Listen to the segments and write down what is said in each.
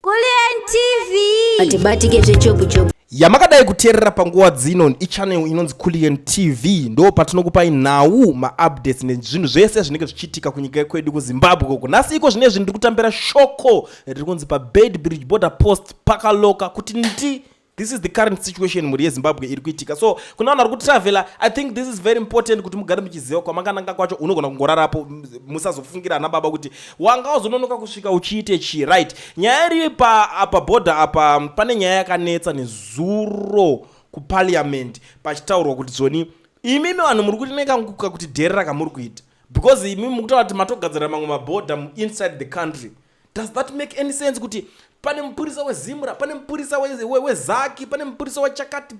Kulian TV atibati chopu yamakadai kuteerera panguva dzino ichannel inonzi Kulian TV ndo patinokupai nhau maupdates nezvinhu zvese zvinenge zvichiitika kunyika kwedu kuZimbabwe koko. Nhasi iko zvinezvi ndiri kutambira shoko riri kunzi paBed Bridge border post pakaloka kuti this is the current situation muri yeZimbabwe iri kuitika. So kuna vanhu vari kutravela, I think this is very important kuti mugare muchiziva kwamakananga kwacho. Unogona kungorarapo musazofungira ana baba kuti wanga wazononoka kusvika uchiite chi, right? Nyaya iri apa border apa pane nyaya yakanetsa nezuro kuparliament pachitaurwa kuti zoni imimi vanhu muri kuti nekanguka kuti dheri rakamuri kuita because imimi mukutaura kuti matogadzira mamwe maborder inside the country. Does that make any sense kuti pane mupurisa weZimra, pane mupurisa weZaki, pane mupurisa wechakati,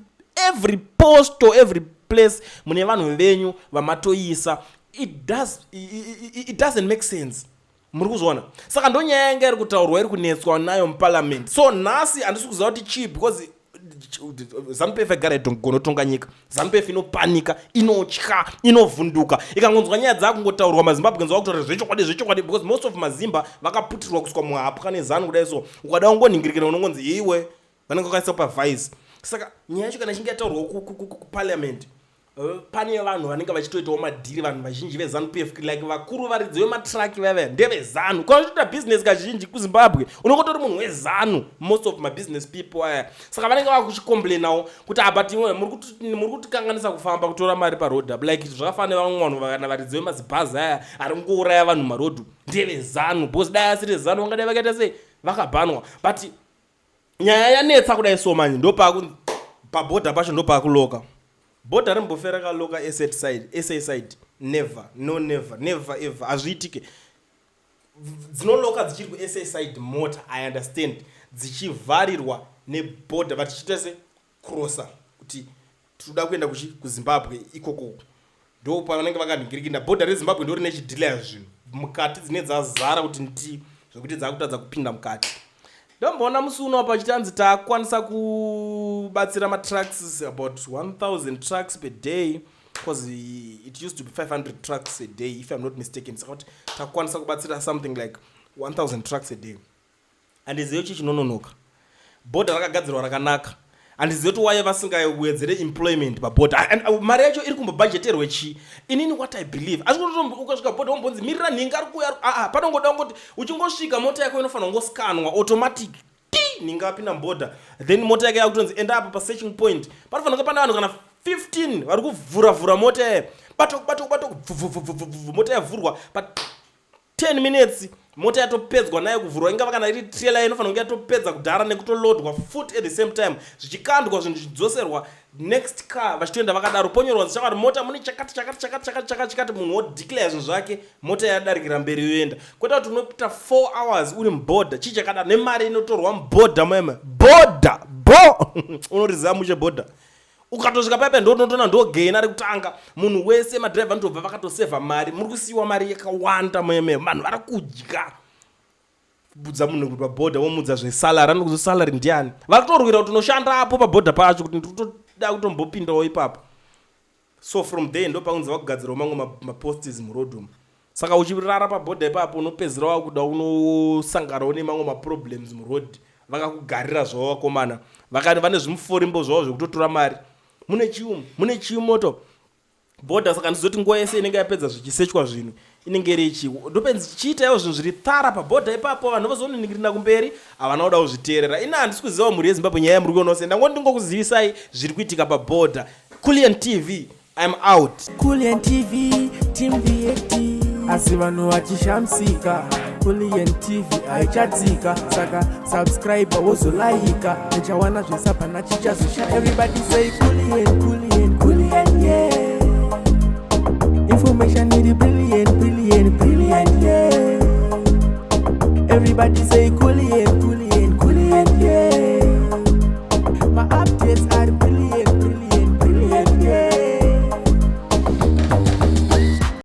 every post or every place mune vanhu venyu vamatoisa. It doesn't make sense. Muri kuzviona? Saka ndo nyaya yanga iri kutaurwa iri kunetswa nayo muparliament. So nhasi handisi kuziva kuti chii because ZANU-PF yagara gonotonga nyika. ZANU-PF inopanika, inotya, inovhunduka. Ikangonzwa nyaya dzakungotaurwa maZimbabwe nzwa kutaura zvechokwadi because most of mazimba vakaputirwa kuswa muhapwa neZANU kudai so. Ukada ungoningirikira unongonzi iwe vanenge vakasupervise. Saka nyaya yacho kana chinge yataurwa kuparliament pane vanhu vanenge vachitoitawo madhiri, vanhu vazhinji veZANU-PF like vakuru varidzi vematraki vava ndeveZANU. Kwa kuita business kazhinji kuZimbabwe unongotori munhu weZANU, most of my business people aya. Saka vanenge vakuchicomplainawo kuti abati muri kutikanganisa kufamba kutora mari paroad like zvakafana vamwe vanhu kana varidzi vemazibhazi aya ari kungouraya vanhu marodhu ndeveZANU because dai asiri ZANU vangadai vakaita sei vakabhanwa. But nyaya yanetsa kudai so manje ndo paborder pacho ndo pakuloka. Boader rimbofera kaloka SA side never ever azviitike. Dzinoloka dzichiri kuSA side mota I understand dzichivharirwa neborder but chitese crosser kuti tinoda kuenda kuZimbabwe ikoko ndo pavanenge vakaningirikira. Border reZimbabwe ndo rine chidhila zvinhu mukati dzine dzazara kuti zvokuti dzakutadza kupinda mukati. Ndomboona musi uno apa chitanzi takwanisa kubatsira matrucks about 1000 trucks per day because it used to be 500 trucks a day if I'm not mistaken. So takwanisa kubatsira something like 1000 trucks a day. And iziyo chinononoka. Border rakagadzirwa rakanaka. And iziyo to why vasingawedzere employment paborder. And mari yacho iri kumbobudgeterwe chi. Inini what I believe. Azvinoto ukasvika border umbonzi mirira ninga ari kuya panongoda ngoti uchingosvika mota yako inofanira ngoscanwa automatic. Ninga apinda border. Then mota yake yakutonzi end up pa searching point. Panofanira pana vanhu kana 15 vari kuvhura mota bato mota yavhurwa but 10 minutes mota yatopedzwa nayo kuvhurwa. Ingava kana iri trailer inofanira kunge yatopedza kudhara nekutolodwa foot at the same time zvichikandwa zvinhu zvidzoserwa next car vachitoenda vakadaro ponyorwa zichakati mota mune chakati munhu wodeclare zvinhu zvake mota yadarikira mberi yoenda. Kweta kuti unopita 4 hours uri muborder chii chakadaro nemari inotorwa muborder mweme border unoriziva muche border ukatosvika paipa ndotona ndogena rekutanga munhu wese madhiraivha ndobva vakatosevha mari. Muri kusiyiwa mari yakawanda mweme vanhu vari kudya. Budza munhu kuti paborder womudza zvesalary anokuzo salary ndiani vakutorwira kuti unoshandapo paborder pacho kuti nditoda kutombopindawo ipapo. So from there ndo pakunzi vakugadzirawo mamwe maposts murodhum. Saka uchirara paborder ipapo unopedzera wakuda unosanganawo nemamwe maproblems muroad vakakugarira zvavo vakomana vane zvimuforimbo zvavo zvekutotora mari. Mune chiumoto border. Saka ndizoti nguva yese inenge yapedza zvichisechwa zvinhu inenge richi ndopenzi chichiitawo zvinhu zviri tara paborder ipapo vanhu vazoniningirira kumberi havana kuda kuzviteerera. Ina handisi kuziva muri yeZimbabwe nyaya yamuri kuona sei. Ndangoti ndingokuzivisai zviri kuitika paborder. Kulian TV I'm out. Kulian TV team VAT asi vanhu vachishamsika. Kulian TV haichatsika saka subscribe wozolaika nechawana zvesapana chichazosha. Everybody say Kulian yeah. Information is brilliant yeah. Everybody say Kulian